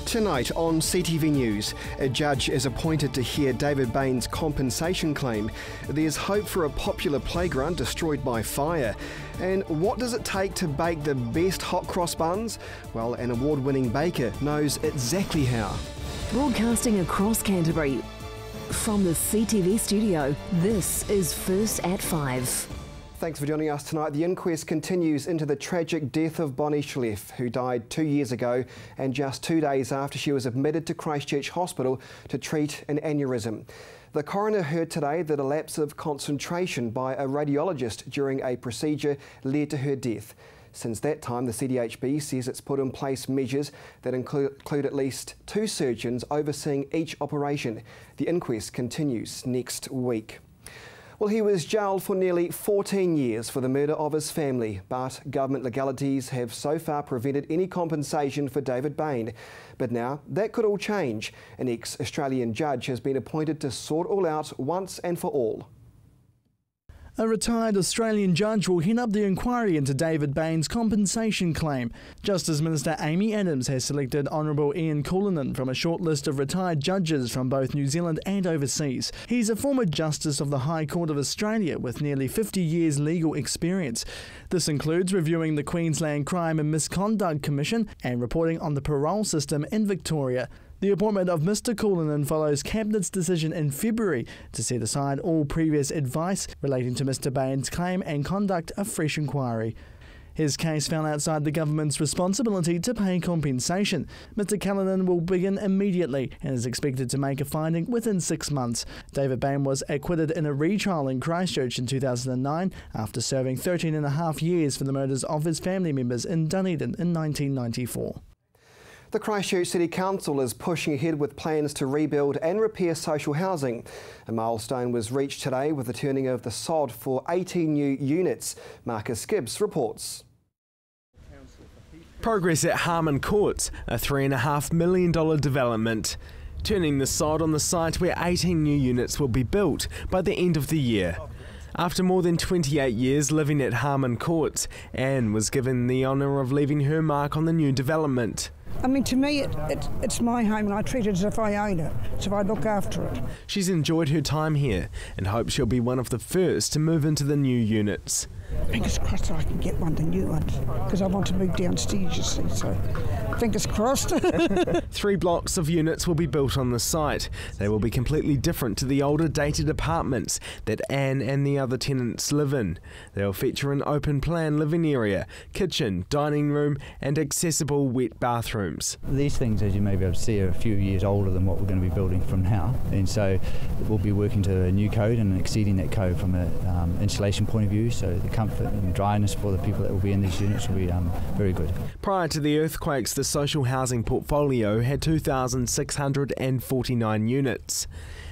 Tonight on CTV News, a judge is appointed to hear David Bain's compensation claim. There's hope for a popular playground destroyed by fire. And what does it take to bake the best hot cross buns? Well, an award-winning baker knows exactly how. Broadcasting across Canterbury from the CTV studio, this is First at 5. Thanks for joining us tonight. The inquest continues into the tragic death of Bonnie Schleff, who died 2 years ago and just 2 days after she was admitted to Christchurch Hospital to treat an aneurysm. The coroner heard today that a lapse of concentration by a radiologist during a procedure led to her death. Since that time, the CDHB says it's put in place measures that include at least 2 surgeons overseeing each operation. The inquest continues next week. Well, he was jailed for nearly 14 years for the murder of his family, but government legalities have so far prevented any compensation for David Bain. But now that could all change. An ex-Australian judge has been appointed to sort all out once and for all. A retired Australian judge will head up the inquiry into David Bain's compensation claim. Justice Minister Amy Adams has selected Honourable Ian Cullinan from a short list of retired judges from both New Zealand and overseas. He's a former Justice of the High Court of Australia with nearly 50 years legal experience. This includes reviewing the Queensland Crime and Misconduct Commission and reporting on the parole system in Victoria. The appointment of Mr Cullinan follows Cabinet's decision in February to set aside all previous advice relating to Mr Bain's claim and conduct a fresh inquiry. His case fell outside the government's responsibility to pay compensation. Mr Cullinan will begin immediately and is expected to make a finding within 6 months. David Bain was acquitted in a retrial in Christchurch in 2009 after serving 13.5 years for the murders of his family members in Dunedin in 1994. The Christchurch City Council is pushing ahead with plans to rebuild and repair social housing. A milestone was reached today with the turning of the sod for 18 new units. Marcus Gibbs reports. Progress at Harmon Court, a $3.5 million development. Turning the sod on the site where 18 new units will be built by the end of the year. After more than 28 years living at Harmon Court, Anne was given the honour of leaving her mark on the new development. I mean, to me, it's my home and I treat it as if I own it, as if I look after it. She's enjoyed her time here and hopes she'll be one of the first to move into the new units. Fingers crossed I can get one of the new ones, because I want to move downstairs, you see, so fingers crossed. 3 blocks of units will be built on the site. They will be completely different to the older dated apartments that Anne and the other tenants live in. They'll feature an open plan living area, kitchen, dining room and accessible wet bathrooms. These things, as you may be able to see, are a few years older than what we're going to be building from now, and so we'll be working to a new code and exceeding that code from an insulation point of view, so the comfort and dryness for the people that will be in these units will be very good. Prior to the earthquakes, the social housing portfolio had 2,649 units.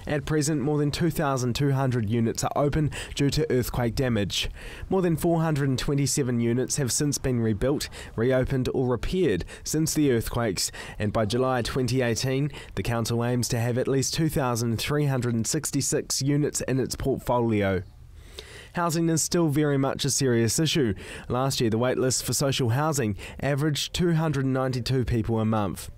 At present, more than 2,200 units are open due to earthquake damage. More than 427 units have since been rebuilt, reopened or repaired since the earthquakes, and by July 2018, the council aims to have at least 2,366 units in its portfolio. Housing is still very much a serious issue. Last year, the waitlist for social housing averaged 292 people a month.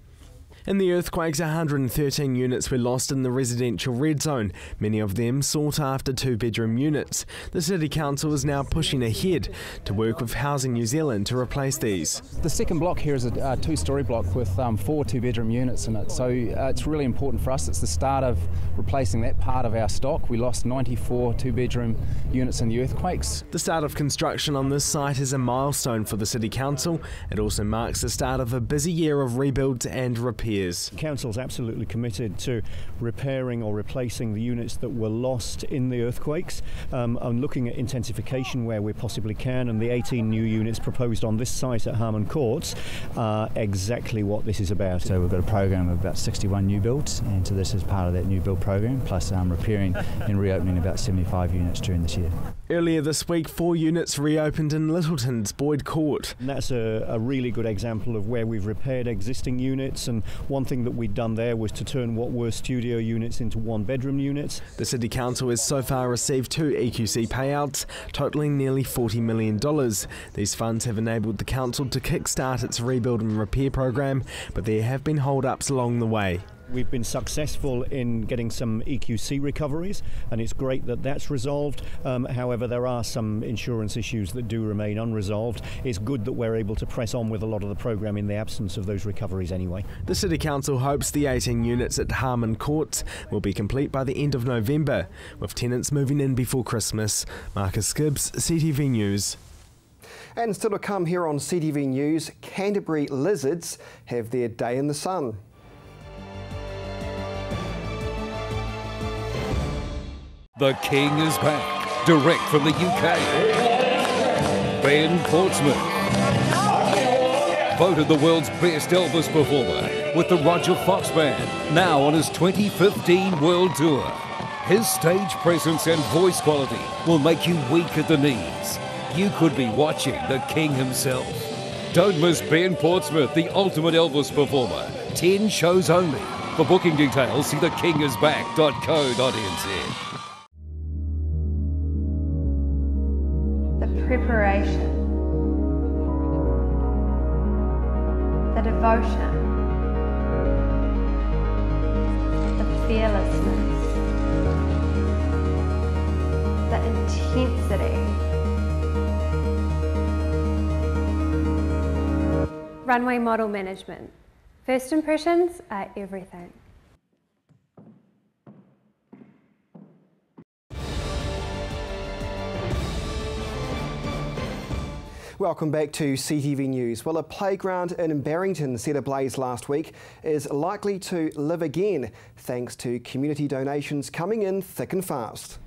In the earthquakes, 113 units were lost in the residential red zone, many of them sought after 2-bedroom units. The City Council is now pushing ahead to work with Housing New Zealand to replace these. The second block here is a 2-storey block with 4 2-bedroom units in it, so it's really important for us. It's the start of replacing that part of our stock. We lost 94 2-bedroom units in the earthquakes. The start of construction on this site is a milestone for the City Council. It also marks the start of a busy year of rebuilds and repairs. Council's absolutely committed to repairing or replacing the units that were lost in the earthquakes and looking at intensification where we possibly can, and the 18 new units proposed on this site at Harmon Court are exactly what this is about. So we've got a program of about 61 new builds, and so this is part of that new build program, plus repairing and reopening about 75 units during this year. Earlier this week, 4 units reopened in Littleton's Boyd Court. And that's a really good example of where we've repaired existing units and one thing that we'd done there was to turn what were studio units into one-bedroom units. The City Council has so far received 2 EQC payouts, totalling nearly $40 million. These funds have enabled the council to kickstart its rebuild and repair program, but there have been hold-ups along the way. We've been successful in getting some EQC recoveries, and it's great that that's resolved. However, there are some insurance issues that do remain unresolved. It's good that we're able to press on with a lot of the programme in the absence of those recoveries anyway. The City Council hopes the 18 units at Harmon Court will be complete by the end of November, with tenants moving in before Christmas. Marcus Gibbs, CTV News. And still to come here on CTV News, Canterbury lizards have their day in the sun. The King is back, direct from the UK. Ben Portsmouth, voted the world's best Elvis performer with the Roger Fox Band, now on his 2015 World Tour. His stage presence and voice quality will make you weak at the knees. You could be watching the King himself. Don't miss Ben Portsmouth, the ultimate Elvis performer. 10 shows only. For booking details, see thekingisback.co.nz. Preparation, the devotion, the fearlessness, the intensity. Runway model management. First impressions are everything. Welcome back to CTV News. Well, a playground in Barrington set ablaze last week is likely to live again thanks to community donations coming in thick and fast.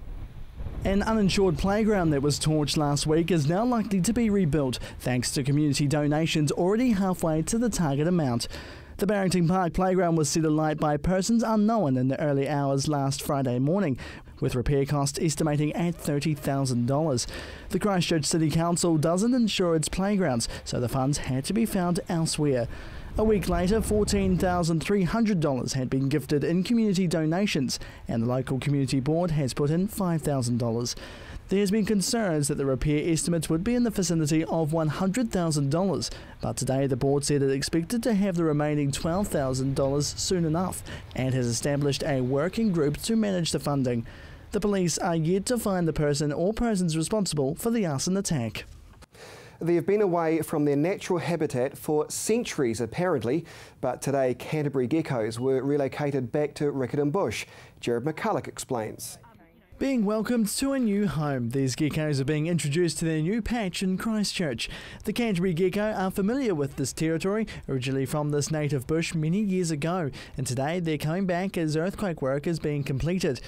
An uninsured playground that was torched last week is now likely to be rebuilt thanks to community donations already halfway to the target amount. The Barrington Park playground was set alight by persons unknown in the early hours last Friday morning, with repair costs estimating at $30,000. The Christchurch City Council doesn't insure its playgrounds, so the funds had to be found elsewhere. A week later, $14,300 had been gifted in community donations, and the local community board has put in $5,000. There has been concerns that the repair estimates would be in the vicinity of $100,000, but today the board said it expected to have the remaining $12,000 soon enough and has established a working group to manage the funding. The police are yet to find the person or persons responsible for the arson attack. They have been away from their natural habitat for centuries apparently, but today Canterbury Geckos were relocated back to Riccarton Bush. Jared McCulloch explains. Being welcomed to a new home, these geckos are being introduced to their new patch in Christchurch. The Canterbury Gecko are familiar with this territory, originally from this native bush many years ago, and today they're coming back as earthquake work is being completed.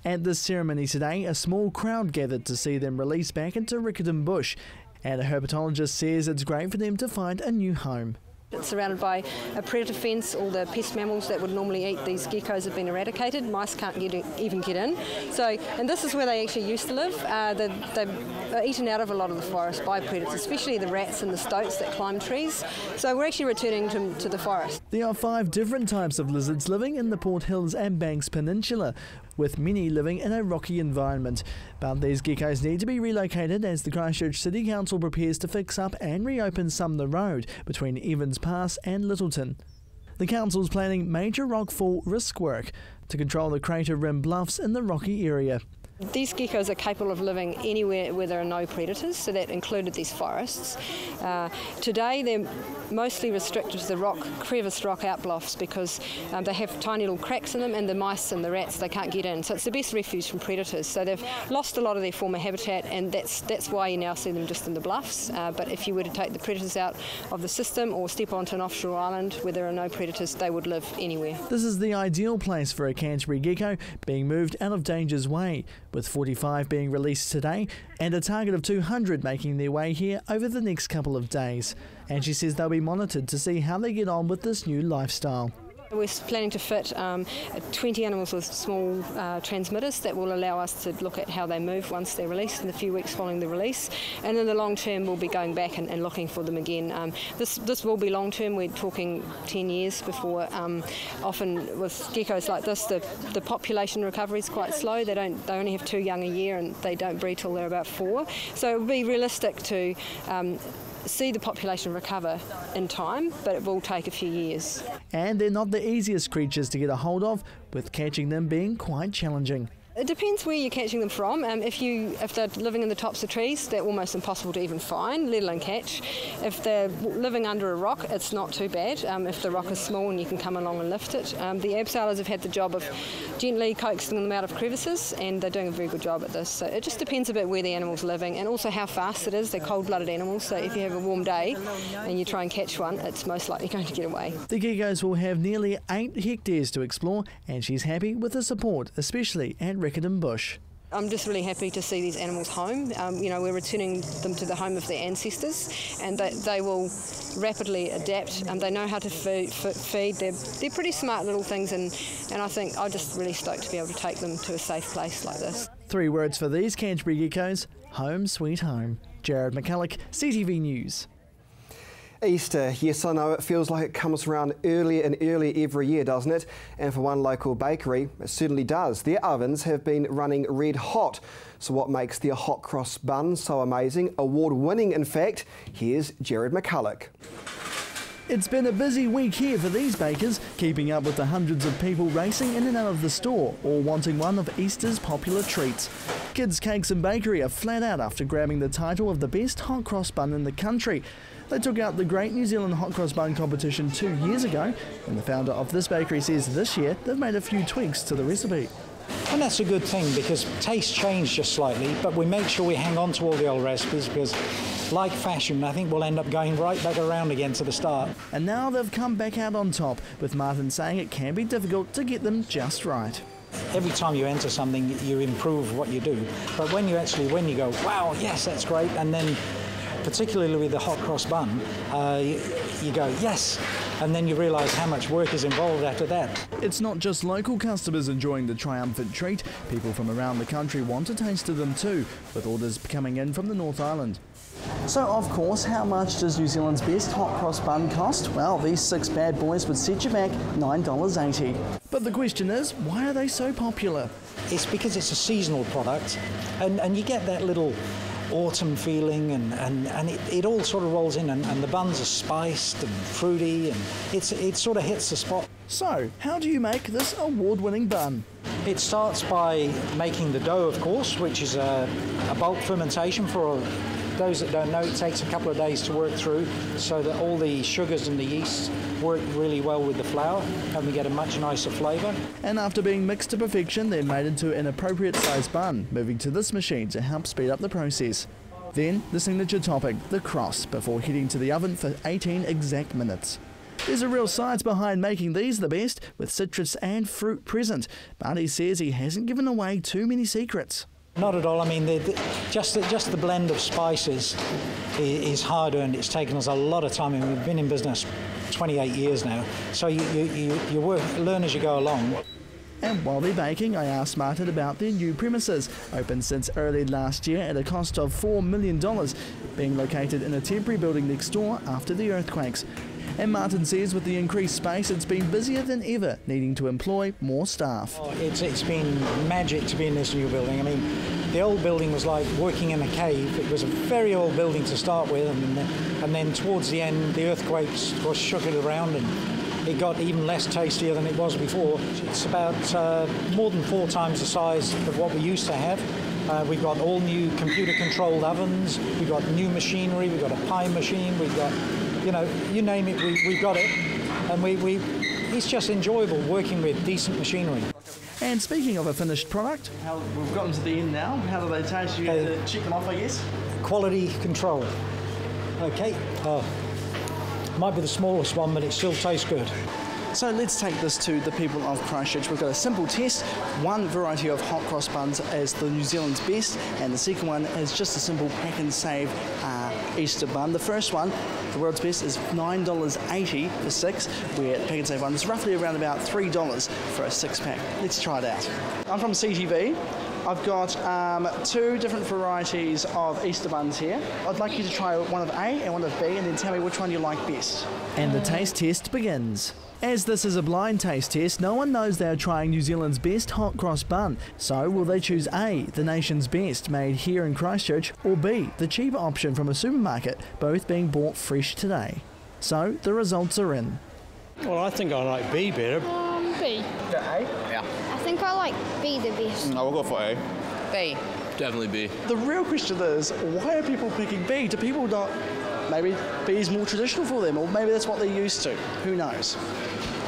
At this ceremony today, a small crowd gathered to see them released back into Riccarton Bush, and a herpetologist says it's great for them to find a new home. It's surrounded by a predator fence. All the pest mammals that would normally eat these geckos have been eradicated. Mice can't even get in. And this is where they actually used to live. They're eaten out of a lot of the forest by predators, especially the rats and the stoats that climb trees. So we're actually returning to the forest. There are 5 different types of lizards living in the Port Hills and Banks Peninsula, with many living in a rocky environment. But these geckos need to be relocated as the Christchurch City Council prepares to fix up and reopen Sumner Road between Evans Pass and Littleton. The council's planning major rockfall risk work to control the crater rim bluffs in the rocky area. These geckos are capable of living anywhere where there are no predators, so that included these forests. Today they're mostly restricted to the crevice rock outbluffs because they have tiny little cracks in them, and the mice and the rats, they can't get in. So it's the best refuge from predators. So they've lost a lot of their former habitat, and that's why you now see them just in the bluffs. But if you were to take the predators out of the system or step onto an offshore island where there are no predators, they would live anywhere. This is the ideal place for a Canterbury gecko being moved out of danger's way, with 45 being released today and a target of 200 making their way here over the next couple of days. And she says they'll be monitored to see how they get on with this new lifestyle. We're planning to fit 20 animals with small transmitters that will allow us to look at how they move once they're released in the few weeks following the release. And in the long term, we'll be going back and looking for them again. This will be long term. We're talking 10 years before. Often with geckos like this, the population recovery is quite slow. They only have 2 young a year, and they don't breed till they're about 4. So it would be realistic to see the population recover in time, but it will take a few years. And they're not the easiest creatures to get a hold of, with catching them being quite challenging. It depends where you're catching them from. If they're living in the tops of trees, they're almost impossible to even find, let alone catch. If they're living under a rock, it's not too bad. If the rock is small and you can come along and lift it. The abseilers have had the job of gently coaxing them out of crevices, and they're doing a very good job at this. So it just depends a bit where the animal's living and also how fast it is. They're cold-blooded animals, so if you have a warm day and you try and catch one, it's most likely going to get away. The geckos will have nearly 8 hectares to explore, and she's happy with the support, especially at Riccarton Bush. I'm just really happy to see these animals home. We're returning them to the home of their ancestors, and they will rapidly adapt. They know how to feed. They're pretty smart little things, and I think I'm just really stoked to be able to take them to a safe place like this. 3 words for these Canterbury geckos: home sweet home. Jared McCulloch, CTV News. Easter, yes I know, it feels like it comes around earlier and earlier every year, doesn't it? And for one local bakery, it certainly does. Their ovens have been running red hot. So what makes their hot cross bun so amazing? Award-winning, in fact. Here's Jared McCulloch. It's been a busy week here for these bakers, keeping up with the hundreds of people racing in and out of the store, all wanting one of Easter's popular treats. Kids Cakes and Bakery are flat out after grabbing the title of the best hot cross bun in the country. They took out the Great New Zealand Hot Cross Bun competition 2 years ago, and the founder of this bakery says this year they've made a few tweaks to the recipe. And that's a good thing, because tastes change just slightly, but we make sure we hang on to all the old recipes, because like fashion, I think we'll end up going right back around again to the start. And now they've come back out on top, with Martin saying it can be difficult to get them just right. Every time you enter something, you improve what you do, but when you go, wow, yes, that's great, and then particularly with the hot cross bun, you go, yes, and then you realise how much work is involved after that. It's not just local customers enjoying the triumphant treat. People from around the country want a taste of them too, with orders coming in from the North Island. So, of course, how much does New Zealand's best hot cross bun cost? Well, these 6 bad boys would set you back $9.80. But the question is, why are they so popular? It's because it's a seasonal product, and you get that little autumn feeling, and it all sort of rolls in, and the buns are spiced and fruity, and it sort of hits the spot. So, how do you make this award-winning bun? It starts by making the dough, of course, which is a bulk fermentation. For those that don't know, it takes a couple of days to work through, so that all the sugars and the yeast work really well with the flour, and we get a much nicer flavour. And after being mixed to perfection, they're made into an appropriate size bun, moving to this machine to help speed up the process. Then the signature topping, the cross, before heading to the oven for 18 exact minutes. There's a real science behind making these the best, with citrus and fruit present, but he says he hasn't given away too many secrets. Not at all. I mean, just the blend of spices is hard-earned. It's taken us a lot of time, and we've been in business 28 years now. So you learn as you go along. And while they're baking, I asked Martin about their new premises, opened since early last year at a cost of $4 million, being located in a temporary building next door after the earthquakes. And Martin says with the increased space, it's been busier than ever, needing to employ more staff. Oh, it's been magic to be in this new building. I mean, the old building was like working in a cave. It was a very old building to start with, and then towards the end, the earthquakes shook it around, and it got even less tastier than it was before. It's about more than 4 times the size of what we used to have. We've got all new computer-controlled ovens. We've got new machinery. We've got a pie machine. We've got, you name it, we've got it. And it's just enjoyable working with decent machinery. And speaking of a finished product, we've gotten to the end now. How do they taste? You have to check them off, I guess. Quality control. Okay. Might be the smallest one, but it still tastes good. So let's take this to the people of Christchurch. We've got a simple test. One variety of hot cross buns as the New Zealand's best, and the second one is just a simple pack and save Easter bun. The first one, The world's best is $9.80 for 6, where the Pack and Save one is roughly around about $3 for a 6-pack. Let's try it out. I'm from CTV. I've got 2 different varieties of Easter buns here. I'd like you to try one of A and one of B and then tell me which one you like best. And the taste test begins. As this is a blind taste test, no one knows they are trying New Zealand's best hot cross bun. So will they choose A, the nation's best, made here in Christchurch, or B, the cheaper option from a supermarket, both being bought fresh today? So the results are in. Well, I think I like B better. B. A? Yeah. I think I like B the best. I will go for A. B. Definitely B. The real question is, why are people picking B? Do people not... Maybe B is more traditional for them, or maybe that's what they're used to. Who knows?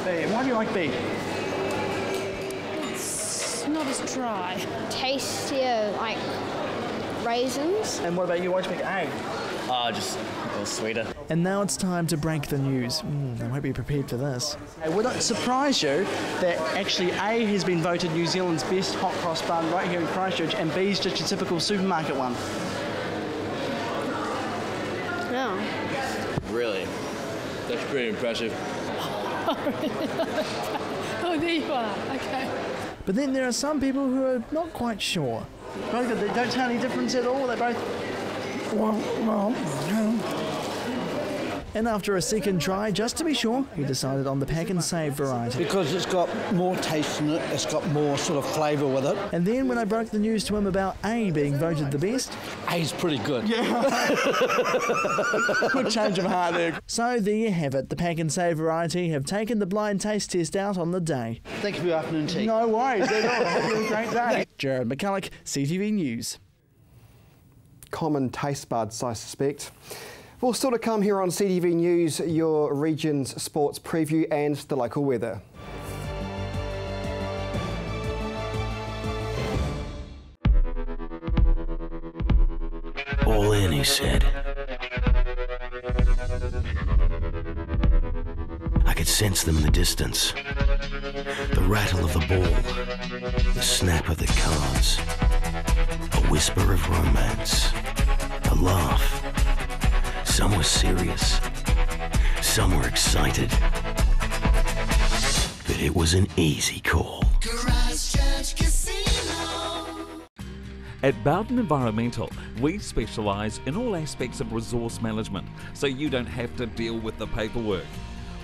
B. Why do you like B? It's not as dry. Tastier, like raisins. And what about you? Why'd you pick A? Just a little sweeter. And now it's time to break the news. They won't be prepared for this. Would it surprise you that actually A has been voted New Zealand's best hot cross bun right here in Christchurch, and B's just your typical supermarket one? No. Really? That's pretty impressive. Oh, there you are. Okay. But then there are some people who are not quite sure. Both of them don't tell any difference at all. They both... Well. And after a second try, just to be sure, he decided on the Pack and Save variety. Because it's got more taste in it, it's got more sort of flavour with it. And then when I broke the news to him about A being voted the best... A's pretty good. Yeah. Good change of heart there. So there you have it. The Pack and Save variety have taken the blind taste test out on the day. Thank you for your afternoon tea. No worries at all. Have a great day. Jared McCulloch, CTV News. Common taste buds, I suspect. Well, still to come here on CTV News, your region's sports preview and the local weather. All in, he said. I could sense them in the distance. The rattle of the ball, the snap of the cards, a whisper of romance, a laugh. Some were serious, some were excited, but it was an easy call. At Barrington Environmental, we specialise in all aspects of resource management, so you don't have to deal with the paperwork.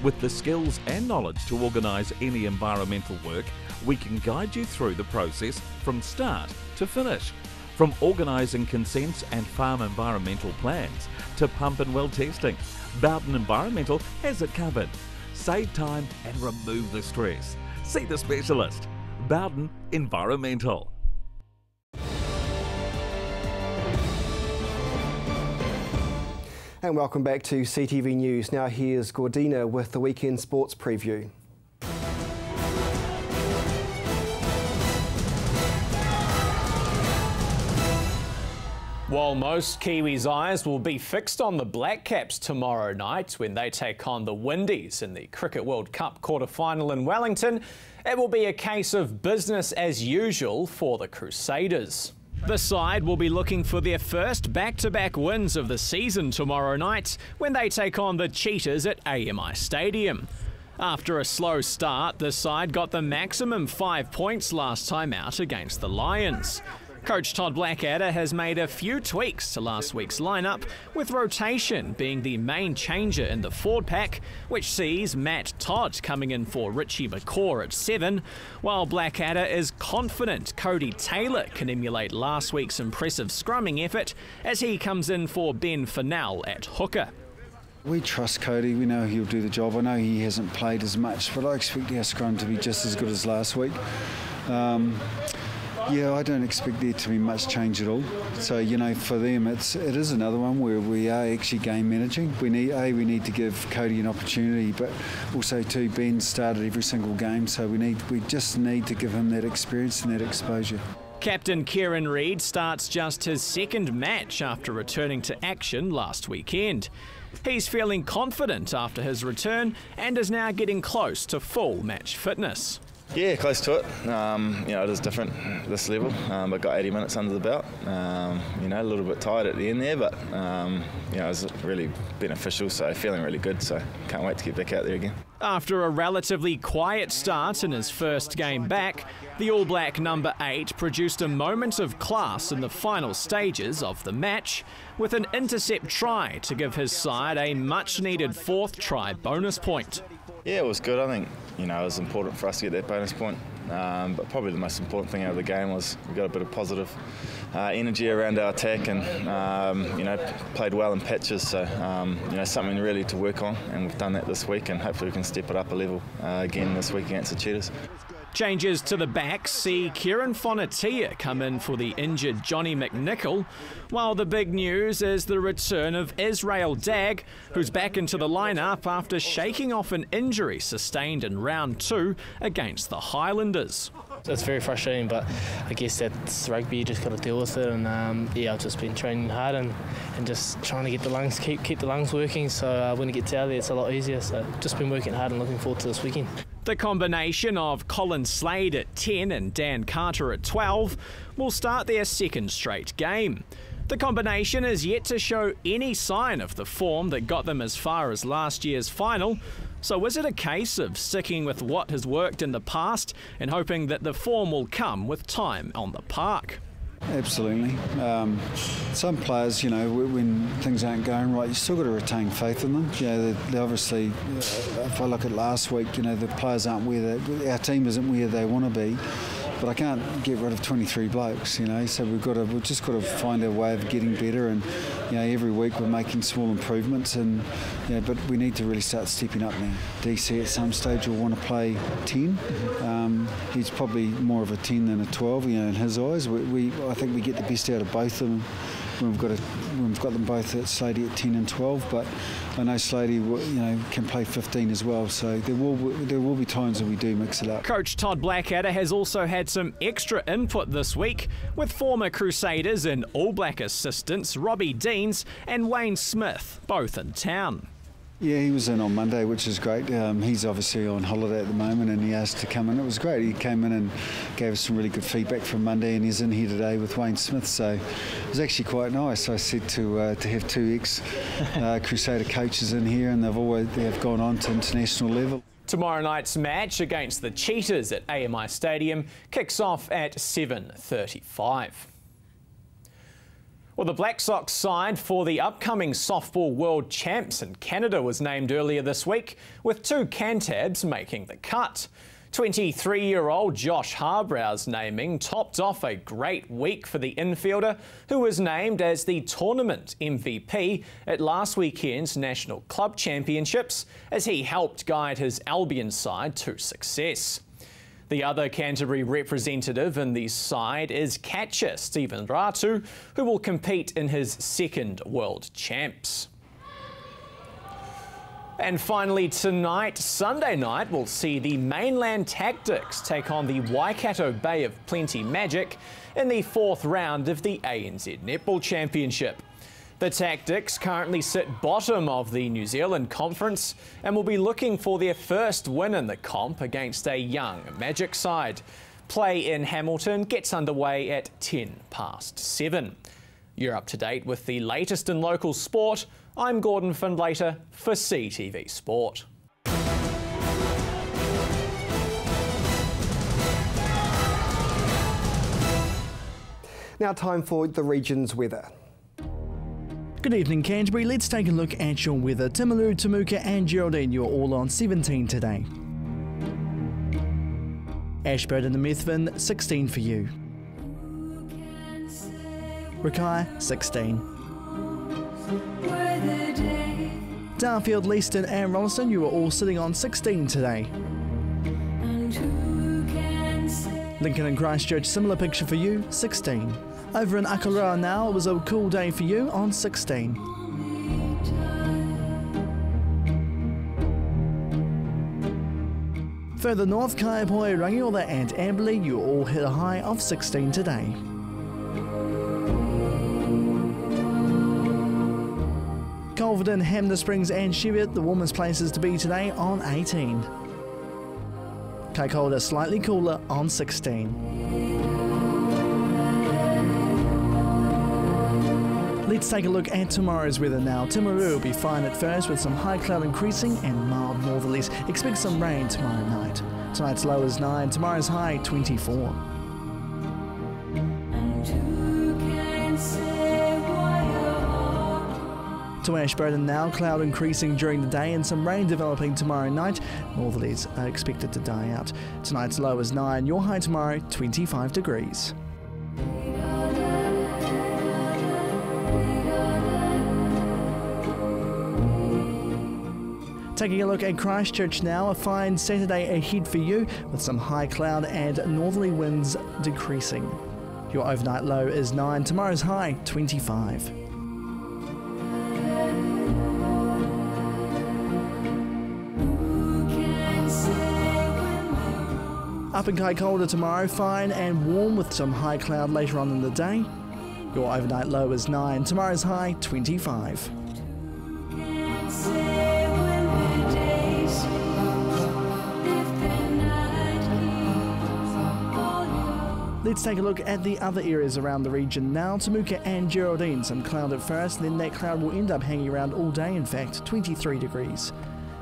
With the skills and knowledge to organise any environmental work, we can guide you through the process from start to finish. From organising consents and farm environmental plans to pump and well testing, Barrington Environmental has it covered. Save time and remove the stress. See the specialist. Barrington Environmental. And welcome back to CTV News. Now here's Gordina with the weekend sports preview. While most Kiwis' eyes will be fixed on the Black Caps tomorrow night when they take on the Windies in the Cricket World Cup quarter-final in Wellington, it will be a case of business as usual for the Crusaders. The side will be looking for their first back-to-back wins of the season tomorrow night when they take on the Cheetahs at AMI Stadium. After a slow start, the side got the maximum 5 points last time out against the Lions. Coach Todd Blackadder has made a few tweaks to last week's lineup, with rotation being the main changer in the forward pack, which sees Matt Todd coming in for Richie McCaw at 7, while Blackadder is confident Cody Taylor can emulate last week's impressive scrumming effort as he comes in for Ben Fennell at hooker. We trust Cody, we know he'll do the job. I know he hasn't played as much, but I expect our scrum to be just as good as last week. Yeah, I don't expect there to be much change at all. So, you know, for them, it is another one where we are actually game managing. We need to give Cody an opportunity, but also too, Ben started every single game, so we just need to give him that experience and that exposure. Captain Kieran Reid starts just his second match after returning to action last weekend. He's feeling confident after his return and is now getting close to full match fitness. Yeah, close to it. It is different this level, but got 80 minutes under the belt. A little bit tired at the end there, but it was really beneficial, so feeling really good, so can't wait to get back out there again. After a relatively quiet start in his first game back, the All Black number 8 produced a moment of class in the final stages of the match with an intercept try to give his side a much-needed 4th try bonus point. Yeah, it was good. I think it was important for us to get that bonus point, but probably the most important thing out of the game was we got a bit of positive energy around our attack and played well in patches, so something really to work on, and we've done that this week, and hopefully we can step it up a level again this week against the Cheetahs. Changes to the back see Kieran Fonatia come in for the injured Johnny McNichol, while the big news is the return of Israel Dagg, who's back into the lineup after shaking off an injury sustained in round 2 against the Highlanders. It's very frustrating, but I guess that's rugby, you just got to deal with it, and I've just been training hard and just trying to get the lungs, keep the lungs working, so when it gets out there it's a lot easier, so just been working hard and looking forward to this weekend. The combination of Colin Slade at 10 and Dan Carter at 12 will start their second straight game. The combination is yet to show any sign of the form that got them as far as last year's final, so is it a case of sticking with what has worked in the past and hoping that the form will come with time on the park? Absolutely. Some players, when things aren't going right, you still got to retain faith in them. They obviously, if I look at last week, the players aren't our team isn't where they want to be. But I can't get rid of 23 blokes, so we've just got to find our way of getting better, and every week we're making small improvements, and but we need to really start stepping up now. DC at some stage will want to play 10. He's probably more of a 10 than a 12, in his eyes. I think we get the best out of both of them. We've got them both at Slady at 10 and 12, but I know Slady, can play 15 as well. So there will be times that we do mix it up. Coach Todd Blackadder has also had some extra input this week with former Crusaders and All Black assistants Robbie Deans and Wayne Smith, both in town. Yeah, he was in on Monday, which is great. He's obviously on holiday at the moment, and he asked to come in. It was great. He came in and gave us some really good feedback from Monday, and he's in here today with Wayne Smith, so it was actually quite nice. I said to have 2 ex-Crusader coaches in here, and they've gone on to international level. Tomorrow night's match against the Cheetahs at AMI Stadium kicks off at 7:35. Well, the Black Sox side for the upcoming Softball World Champs in Canada was named earlier this week, with 2 Cantabs making the cut. 23-year-old Josh Harbrow's naming topped off a great week for the infielder, who was named as the tournament MVP at last weekend's National Club Championships, as he helped guide his Albion side to success. The other Canterbury representative in the side is catcher Stephen Ratu, who will compete in his 2nd World Champs. And finally tonight, Sunday night, we'll see the Mainland Tactics take on the Waikato Bay of Plenty Magic in the 4th round of the ANZ Netball Championship. The Tactics currently sit bottom of the New Zealand Conference and will be looking for their first win in the comp against a young Magic side. Play in Hamilton gets underway at 7:10. You're up to date with the latest in local sport. I'm Gordon Findlater for CTV Sport. Now time for the region's weather. Good evening, Canterbury. Let's take a look at your weather. Timaru, Temuka and Geraldine, you're all on 17 today. Ashburton and Methven, 16 for you. Rakai, 16. Darfield, Leaston and Rolleston, you are all sitting on 16 today. Lincoln and Christchurch, similar picture for you, 16. Over in Akaroa now, it was a cool day for you on 16. Further north, Kaiapoi, Rangiora and Amberley, you all hit a high of 16 today. Culverden, Hamner Springs and Cheviot, the warmest places to be today on 18. Kaikoura slightly cooler on 16. Let's take a look at tomorrow's weather now. Timaru will be fine at first with some high cloud increasing and mild northerlies. Expect some rain tomorrow night. Tonight's low is 9, tomorrow's high 24. To Ashburton now, cloud increasing during the day and some rain developing tomorrow night. Northerlies are expected to die out. Tonight's low is 9, your high tomorrow 25 degrees. Taking a look at Christchurch now, a fine Saturday ahead for you with some high cloud and northerly winds decreasing. Your overnight low is 9, tomorrow's high 25. Up in Kaikoura tomorrow, fine and warm with some high cloud later on in the day. Your overnight low is 9, tomorrow's high 25. Let's take a look at the other areas around the region now. Temuka and Geraldine, some cloud at first, then that cloud will end up hanging around all day, in fact, 23 degrees.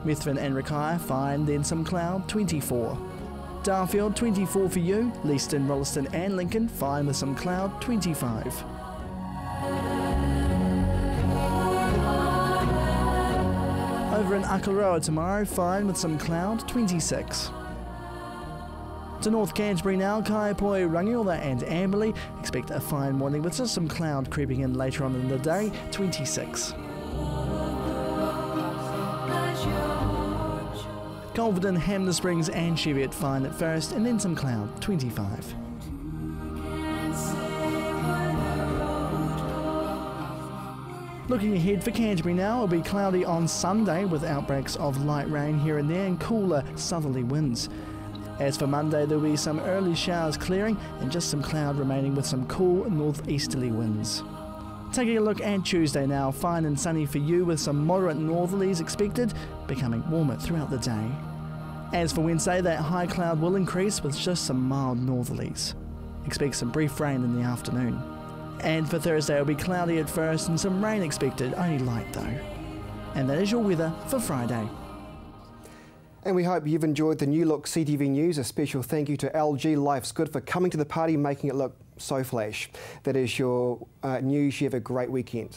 Methven and Rakaia, fine, then some cloud, 24. Darfield, 24 for you. Leeston, Rolleston and Lincoln, fine with some cloud, 25. Over in Akaroa tomorrow, fine with some cloud, 26. To North Canterbury now, Kaiapoi, Rangiora and Amberley, expect a fine morning with just some cloud creeping in later on in the day, 26. Culverden, Hamner Springs and Cheviot fine at first, and then some cloud, 25. Looking ahead for Canterbury now, it'll be cloudy on Sunday with outbreaks of light rain here and there and cooler southerly winds. As for Monday, there'll be some early showers clearing and just some cloud remaining with some cool northeasterly winds. Taking a look at Tuesday now, fine and sunny for you with some moderate northerlies expected, becoming warmer throughout the day. As for Wednesday, that high cloud will increase with just some mild northerlies. Expect some brief rain in the afternoon. And for Thursday, it'll be cloudy at first and some rain expected, only light though. And that is your weather for Friday. And we hope you've enjoyed the new look CTV News. A special thank you to LG Life's Good for coming to the party, making it look so flash. That is your news. You have a great weekend.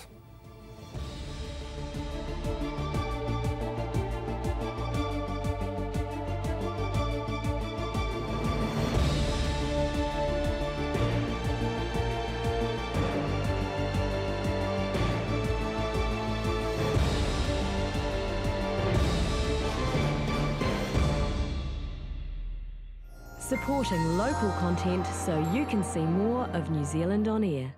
Supporting local content so you can see more of New Zealand on air.